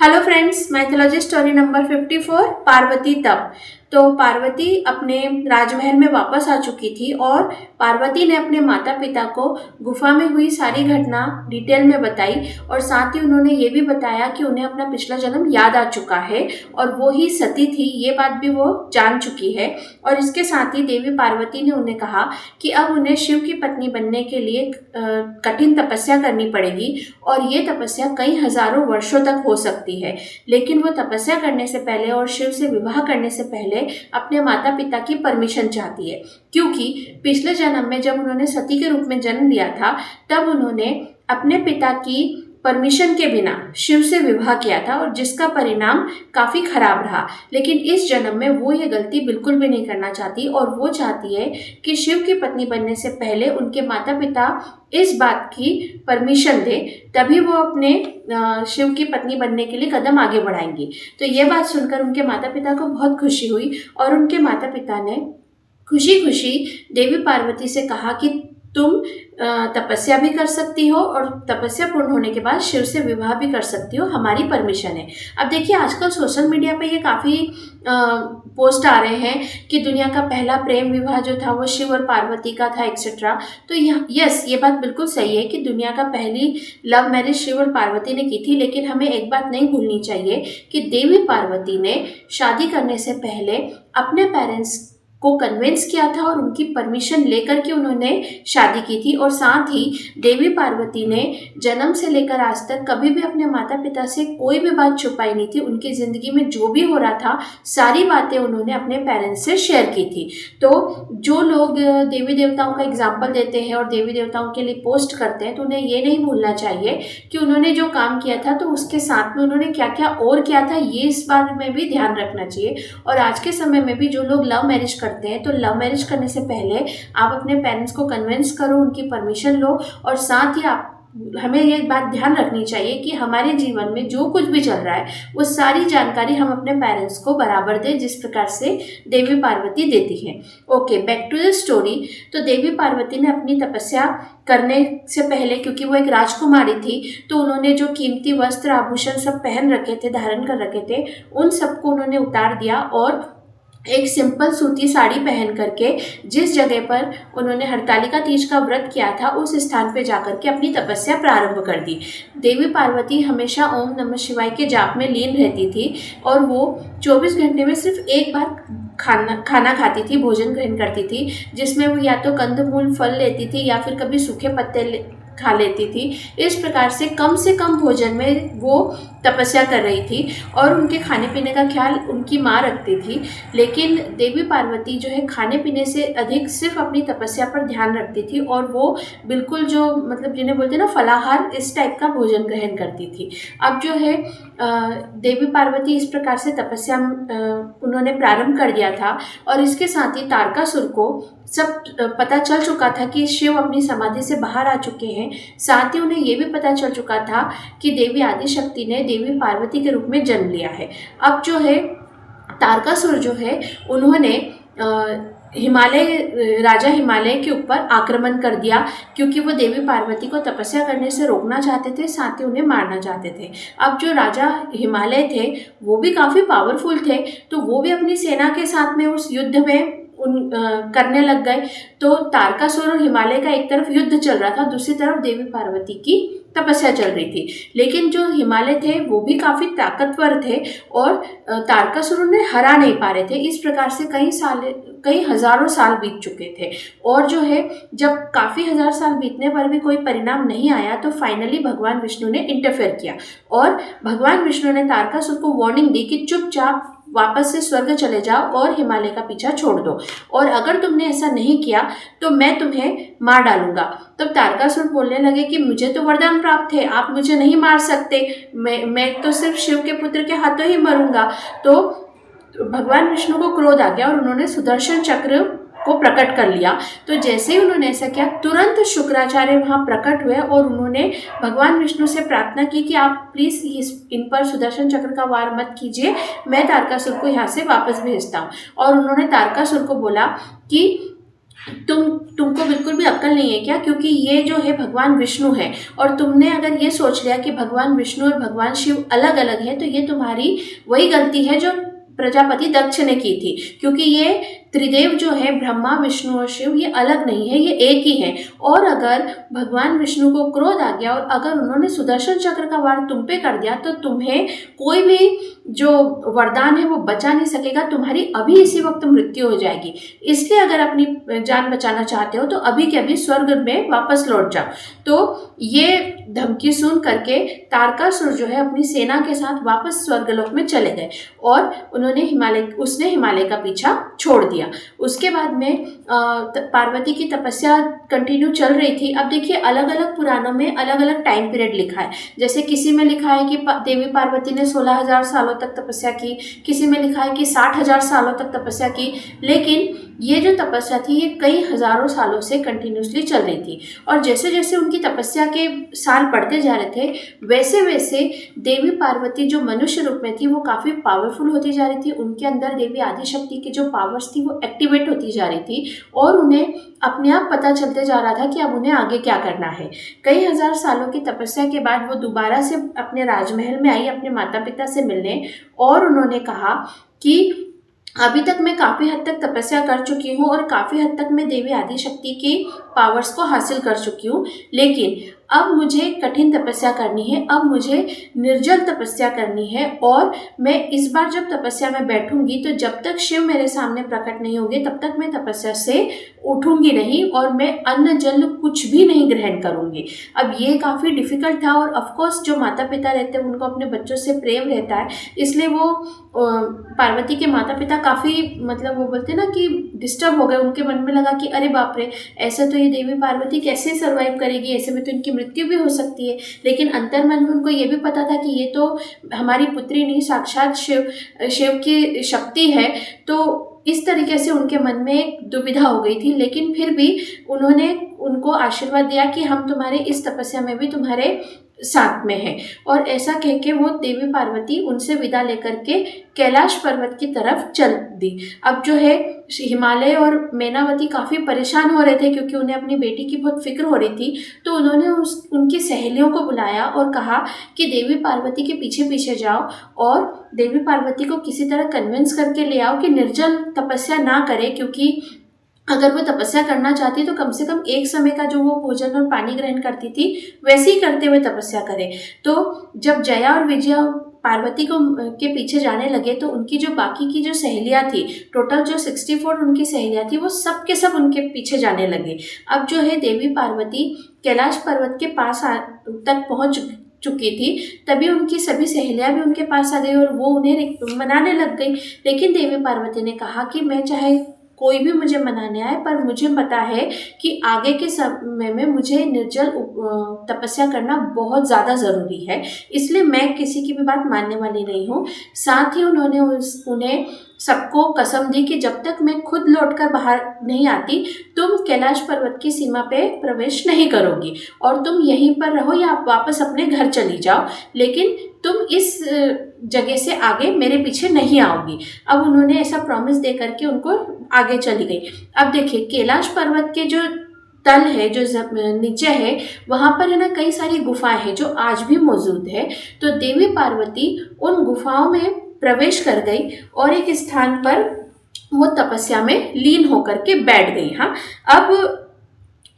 Hello friends, mythology story number 54 Parvati तप। तो पार्वती अपने राजमहल में वापस आ चुकी थी और पार्वती ने अपने माता पिता को गुफा में हुई सारी घटना डिटेल में बताई और साथ ही उन्होंने ये भी बताया कि उन्हें अपना पिछला जन्म याद आ चुका है और वो ही सती थी, ये बात भी वो जान चुकी है। और इसके साथ ही देवी पार्वती ने उन्हें कहा कि अब उन्हें शिव की पत्नी बनने के लिए कठिन तपस्या करनी पड़ेगी और ये तपस्या कई हजारों वर्षों तक हो सकती है। लेकिन वो तपस्या करने से पहले और शिव से विवाह करने से पहले अपने माता पिता की परमिशन चाहती है, क्योंकि पिछले जन्म में जब उन्होंने सती के रूप में जन्म लिया था तब उन्होंने अपने पिता की परमिशन के बिना शिव से विवाह किया था और जिसका परिणाम काफी खराब रहा। लेकिन इस जन्म में वो ये गलती बिल्कुल भी नहीं करना चाहती और वो चाहती है कि शिव की पत्नी बनने से पहले उनके माता पिता इस बात की परमिशन दे, तभी वो अपने शिव की पत्नी बनने के लिए कदम आगे बढ़ाएंगी। तो ये बात सुनकर उनके माता पिता को बहुत खुशी हुई और उनके माता पिता ने खुशी खुशी देवी पार्वती से कहा कि तुम तपस्या भी कर सकती हो और तपस्या पूर्ण होने के बाद शिव से विवाह भी कर सकती हो, हमारी परमिशन है। अब देखिए, आजकल सोशल मीडिया पे ये काफ़ी पोस्ट आ रहे हैं कि दुनिया का पहला प्रेम विवाह जो था वो शिव और पार्वती का था एक्सेट्रा। तो यस, ये बात बिल्कुल सही है कि दुनिया का पहली लव मैरिज शिव और पार्वती ने की थी। लेकिन हमें एक बात नहीं भूलनी चाहिए कि देवी पार्वती ने शादी करने से पहले अपने पेरेंट्स को कन्विंस किया था और उनकी परमिशन लेकर के उन्होंने शादी की थी। और साथ ही देवी पार्वती ने जन्म से लेकर आज तक कभी भी अपने माता पिता से कोई भी बात छुपाई नहीं थी। उनकी ज़िंदगी में जो भी हो रहा था सारी बातें उन्होंने अपने पेरेंट्स से शेयर की थी। तो जो लोग देवी देवताओं का एग्जाम्पल देते हैं और देवी देवताओं के लिए पोस्ट करते हैं तो उन्हें ये नहीं भूलना चाहिए कि उन्होंने जो काम किया था तो उसके साथ में उन्होंने क्या क्या और किया था, ये इस बारे में भी ध्यान रखना चाहिए। और आज के समय में भी जो लोग लव मैरिज करते हैं तो लव मैरिज करने से पहले आप अपने पेरेंट्स को कन्विंस करो, उनकी परमिशन लो और साथ ही हमें ये बात ध्यान रखनी चाहिए कि हमारे जीवन में जो कुछ भी चल रहा है वो सारी जानकारी हम अपने पेरेंट्स को बराबर दें, जिस प्रकार से देवी पार्वती देती हैं। Okay, back to the story. तो देवी पार्वती ने अपनी तपस्या करने से पहले, क्योंकि वो एक राजकुमारी थी, तो उन्होंने जो कीमती वस्त्र आभूषण सब पहन रखे थे, धारण कर रखे थे, उन सबको उन्होंने उतार दिया और एक सिंपल सूती साड़ी पहन करके जिस जगह पर उन्होंने हरतालिका तीज का व्रत किया था उस स्थान पे जाकर के अपनी तपस्या प्रारंभ कर दी। देवी पार्वती हमेशा ओम नमः शिवाय के जाप में लीन रहती थी और वो 24 घंटे में सिर्फ एक बार खाना खाती थी, भोजन ग्रहण करती थी, जिसमें वो या तो कंदमूल फल लेती थी या फिर कभी सूखे पत्ते खा लेती थी। इस प्रकार से कम भोजन में वो तपस्या कर रही थी और उनके खाने पीने का ख्याल उनकी माँ रखती थी। लेकिन देवी पार्वती जो है खाने पीने से अधिक सिर्फ अपनी तपस्या पर ध्यान रखती थी और वो बिल्कुल जो मतलब जिन्हें बोलते हैं ना फलाहार, इस टाइप का भोजन ग्रहण करती थी। अब जो है देवी पार्वती इस प्रकार से तपस्या उन्होंने प्रारंभ कर दिया था और इसके साथ ही तारकासुर को सब पता चल चुका था कि शिव अपनी समाधि से बाहर आ चुके हैं। साथ ही उन्हें ये भी पता चल चुका था कि देवी आदिशक्ति ने देवी पार्वती के रूप में जन्म लिया है। अब जो है तारकासुर जो है उन्होंने राजा हिमालय के ऊपर आक्रमण कर दिया, क्योंकि वो देवी पार्वती को तपस्या करने से रोकना चाहते थे, साथ ही उन्हें मारना चाहते थे। अब जो राजा हिमालय थे वो भी काफ़ी पावरफुल थे, तो वो भी अपनी सेना के साथ में उस युद्ध में करने लग गए। तो तारकासुर और हिमालय का एक तरफ युद्ध चल रहा था, दूसरी तरफ देवी पार्वती की तपस्या चल रही थी। लेकिन जो हिमालय थे वो भी काफ़ी ताकतवर थे और तारकासुर उन्हें हरा नहीं पा रहे थे। इस प्रकार से कई हजारों साल बीत चुके थे और जो है जब काफ़ी हजार साल बीतने पर भी कोई परिणाम नहीं आया तो फाइनली भगवान विष्णु ने इंटरफेयर किया और भगवान विष्णु ने तारकासुर को वार्निंग दी कि चुपचाप वापस से स्वर्ग चले जाओ और हिमालय का पीछा छोड़ दो, और अगर तुमने ऐसा नहीं किया तो मैं तुम्हें मार डालूंगा। तब तारकासुर बोलने लगे कि मुझे तो वरदान प्राप्त है, आप मुझे नहीं मार सकते, मैं तो सिर्फ शिव के पुत्र के हाथों ही मरूंगा। तो भगवान विष्णु को क्रोध आ गया और उन्होंने सुदर्शन चक्र को प्रकट कर लिया। तो जैसे ही उन्होंने ऐसा किया तुरंत शुक्राचार्य वहाँ प्रकट हुए और उन्होंने भगवान विष्णु से प्रार्थना की कि आप प्लीज़ इन पर सुदर्शन चक्र का वार मत कीजिए, मैं तारकासुर को यहाँ से वापस भेजता हूँ। और उन्होंने तारकासुर को बोला कि तुमको बिल्कुल भी अक्ल नहीं है क्या? क्योंकि ये जो है भगवान विष्णु है, और तुमने अगर ये सोच लिया कि भगवान विष्णु और भगवान शिव अलग अलग है, तो ये तुम्हारी वही गलती है जो प्रजापति दक्ष ने की थी। क्योंकि ये त्रिदेव जो है, ब्रह्मा विष्णु और शिव, ये अलग नहीं है, ये एक ही है। और अगर भगवान विष्णु को क्रोध आ गया और अगर उन्होंने सुदर्शन चक्र का वार तुम पे कर दिया, तो तुम्हें कोई भी जो वरदान है वो बचा नहीं सकेगा, तुम्हारी अभी इसी वक्त मृत्यु हो जाएगी। इसलिए अगर अपनी जान बचाना चाहते हो तो अभी के अभी स्वर्ग में वापस लौट जाओ। तो ये धमकी सुन करके तारकासुर जो है अपनी सेना के साथ वापस स्वर्गलोक में चले गए, और उसने हिमालय का पीछा छोड़ दिया। उसके बाद में पार्वती की तपस्या कंटिन्यू चल रही थी। अब देखिए, अलग अलग पुराणों में अलग अलग टाइम पीरियड लिखा है। जैसे किसी में लिखा है कि देवी पार्वती ने 16,000 सालों तक तपस्या की, किसी में लिखा है कि 60,000 सालों तक तपस्या की। लेकिन ये जो तपस्या थी ये कई हजारों सालों से कंटिन्यूसली चल रही थी, और जैसे जैसे उनकी तपस्या के साल बढ़ते जा रहे थे, वैसे वैसे देवी पार्वती जो मनुष्य रूप में थी वो काफ़ी पावरफुल होती जा रही थी। उनके अंदर देवी आदिशक्ति की जो पावर्स थी वो एक्टिवेट होती जा रही थी, और उन्हें अपने आप पता चलते जा रहा था कि अब उन्हें आगे क्या करना है। कई हजार सालों की तपस्या के बाद वो दोबारा से अपने राजमहल में आई अपने माता पिता से मिलने, और उन्होंने कहा कि अभी तक मैं काफ़ी हद तक तपस्या कर चुकी हूँ और काफ़ी हद तक मैं देवी आदिशक्ति की पावर्स को हासिल कर चुकी हूँ, लेकिन अब मुझे कठिन तपस्या करनी है, अब मुझे निर्जल तपस्या करनी है। और मैं इस बार जब तपस्या में बैठूंगी तो जब तक शिव मेरे सामने प्रकट नहीं होंगे तब तक मैं तपस्या से उठूंगी नहीं, और मैं अन्न जल कुछ भी नहीं ग्रहण करूंगी। अब ये काफ़ी डिफिकल्ट था, और ऑफकोर्स जो माता पिता रहते हैं उनको अपने बच्चों से प्रेम रहता है, इसलिए वो पार्वती के माता पिता काफ़ी, मतलब वो बोलते हैं ना कि डिस्टर्ब हो गए। उनके मन में लगा कि अरे बाप रे, ऐसे तो ये देवी पार्वती कैसे सर्वाइव करेगी, ऐसे में तो इनकी मृत्यु भी हो सकती है। लेकिन अंतर मन में उनको ये भी पता था कि ये तो हमारी पुत्री नहीं, साक्षात शिव की शक्ति है। तो इस तरीके से उनके मन में एक दुविधा हो गई थी, लेकिन फिर भी उन्होंने उनको आशीर्वाद दिया कि हम तुम्हारे इस तपस्या में भी तुम्हारे साथ में है। और ऐसा कह के वो देवी पार्वती उनसे विदा लेकर के कैलाश पर्वत की तरफ चल दी। अब जो है हिमालय और मैनावती काफ़ी परेशान हो रहे थे, क्योंकि उन्हें अपनी बेटी की बहुत फिक्र हो रही थी। तो उन्होंने उनकी सहेलियों को बुलाया और कहा कि देवी पार्वती के पीछे पीछे जाओ और देवी पार्वती को किसी तरह कन्विंस करके ले आओ कि निर्जल तपस्या ना करे, क्योंकि अगर वो तपस्या करना चाहती तो कम से कम एक समय का जो वो भोजन और पानी ग्रहण करती थी वैसे ही करते हुए तपस्या करे। तो जब जया और विजया पार्वती को के पीछे जाने लगे तो उनकी जो बाकी की जो सहेलियाँ थी, टोटल जो 64 उनकी सहेलियाँ थी, वो सब के सब उनके पीछे जाने लगे। अब जो है देवी पार्वती कैलाश पर्वत के पास तक पहुँच चुकी थी, तभी उनकी सभी सहेलियाँ भी उनके पास आ गई और वो उन्हें मनाने लग गई। लेकिन देवी पार्वती ने कहा कि मैं चाहे कोई भी मुझे मनाने आए, पर मुझे पता है कि आगे के समय में मुझे निर्जल तपस्या करना बहुत ज़्यादा ज़रूरी है, इसलिए मैं किसी की भी बात मानने वाली नहीं हूँ। साथ ही उन्होंने उन्हें सबको कसम दी कि जब तक मैं खुद लौटकर बाहर नहीं आती तुम कैलाश पर्वत की सीमा पे प्रवेश नहीं करोगी, और तुम यहीं पर रहो या आप वापस अपने घर चली जाओ, लेकिन तुम इस जगह से आगे मेरे पीछे नहीं आओगी। अब उन्होंने ऐसा प्रॉमिस दे करके उनको आगे चली गई। अब देखिए, कैलाश पर्वत के जो तल है, जो नीचे है, वहाँ पर है ना कई सारी गुफाएं हैं जो आज भी मौजूद है। तो देवी पार्वती उन गुफाओं में प्रवेश कर गई और एक स्थान पर वो तपस्या में लीन होकर के बैठ गई। हाँ, अब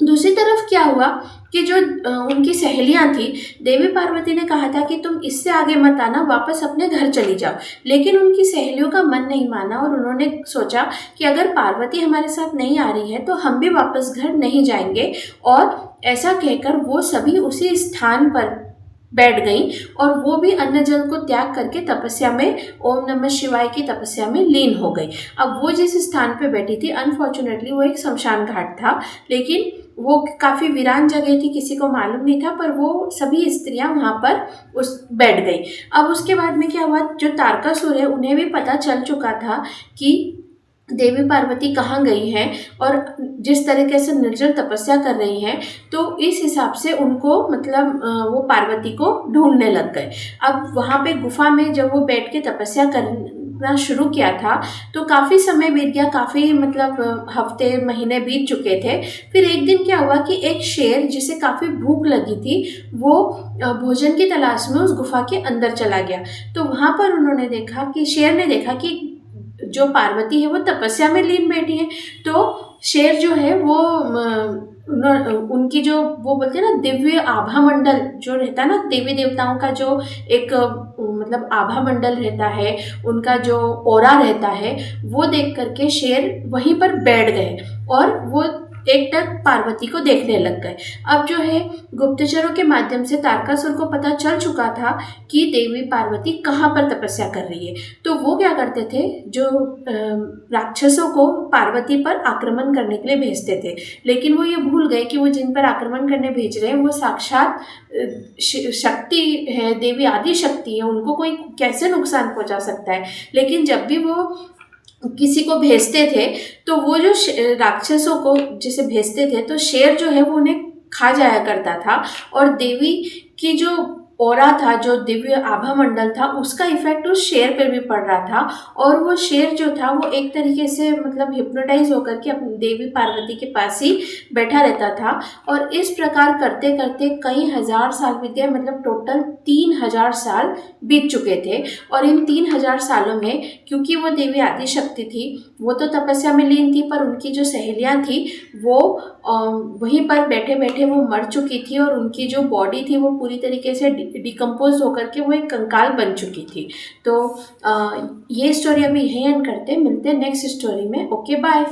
दूसरी तरफ क्या हुआ कि जो उनकी सहेलियां थी, देवी पार्वती ने कहा था कि तुम इससे आगे मत आना, वापस अपने घर चली जाओ। लेकिन उनकी सहेलियों का मन नहीं माना और उन्होंने सोचा कि अगर पार्वती हमारे साथ नहीं आ रही है तो हम भी वापस घर नहीं जाएंगे। और ऐसा कहकर वो सभी उसी स्थान पर बैठ गई और वो भी अन्न जल को त्याग करके तपस्या में, ओम नमः शिवाय की तपस्या में लीन हो गई। अब वो जिस स्थान पे बैठी थी, अनफॉर्चुनेटली वो एक शमशान घाट था, लेकिन वो काफ़ी वीरान जगह थी, किसी को मालूम नहीं था, पर वो सभी स्त्रियां वहाँ पर बैठ गई। अब उसके बाद में क्या हुआ, जो तारकासुर है उन्हें भी पता चल चुका था कि देवी पार्वती कहाँ गई हैं और जिस तरीके से निर्जल तपस्या कर रही हैं, तो इस हिसाब से उनको मतलब वो पार्वती को ढूंढने लग गए। अब वहाँ पे गुफा में जब वो बैठ के तपस्या भूखना शुरू किया था तो काफ़ी समय बीत गया, काफ़ी मतलब हफ्ते महीने बीत चुके थे। फिर एक दिन क्या हुआ कि एक शेर जिसे काफ़ी भूख लगी थी वो भोजन की तलाश में उस गुफा के अंदर चला गया। तो वहाँ पर उन्होंने देखा कि शेर ने देखा कि जो पार्वती है वो तपस्या में लीन बैठी है। तो शेर जो है वो उनकी जो वो बोलते हैं ना दिव्य आभा मंडल जो रहता है ना, देवी देवताओं का जो एक मतलब आभा मंडल रहता है, उनका जो ऑरा रहता है, वो देख करके शेर वहीं पर बैठ गए और वो एकटक पार्वती को देखने लग गए। अब जो है गुप्तचरों के माध्यम से तारकासुर को पता चल चुका था कि देवी पार्वती कहाँ पर तपस्या कर रही है। तो वो क्या करते थे, जो राक्षसों को पार्वती पर आक्रमण करने के लिए भेजते थे, लेकिन वो ये भूल गए कि वो जिन पर आक्रमण करने भेज रहे हैं वो साक्षात शक्ति है, देवी आदि शक्ति है, उनको कोई कैसे नुकसान पहुंचा सकता है। लेकिन जब भी वो किसी को भेजते थे तो वो जो राक्षसों को जिसे भेजते थे तो शेर जो है वो उन्हें खा जाया करता था और देवी की जो ऑरा था, जो दिव्य आभा मंडल था, उसका इफेक्ट उस शेर पर भी पड़ रहा था और वो शेर जो था वो एक तरीके से मतलब हिप्नोटाइज होकर के अपनी देवी पार्वती के पास ही बैठा रहता था। और इस प्रकार करते करते कई हजार साल बीत गए, मतलब टोटल 3000 साल बीत चुके थे। और इन 3000 सालों में क्योंकि वो देवी आदि शक्ति थी, वो तो तपस्या में लीन थी, पर उनकी जो सहेलियां थी वो वहीं पर बैठे बैठे वो मर चुकी थी और उनकी जो बॉडी थी वो पूरी तरीके से डिकम्पोज होकर के वो एक कंकाल बन चुकी थी। तो ये स्टोरी अभी यहीं एंड करते हैं, मिलते हैं नेक्स्ट स्टोरी में। Okay bye.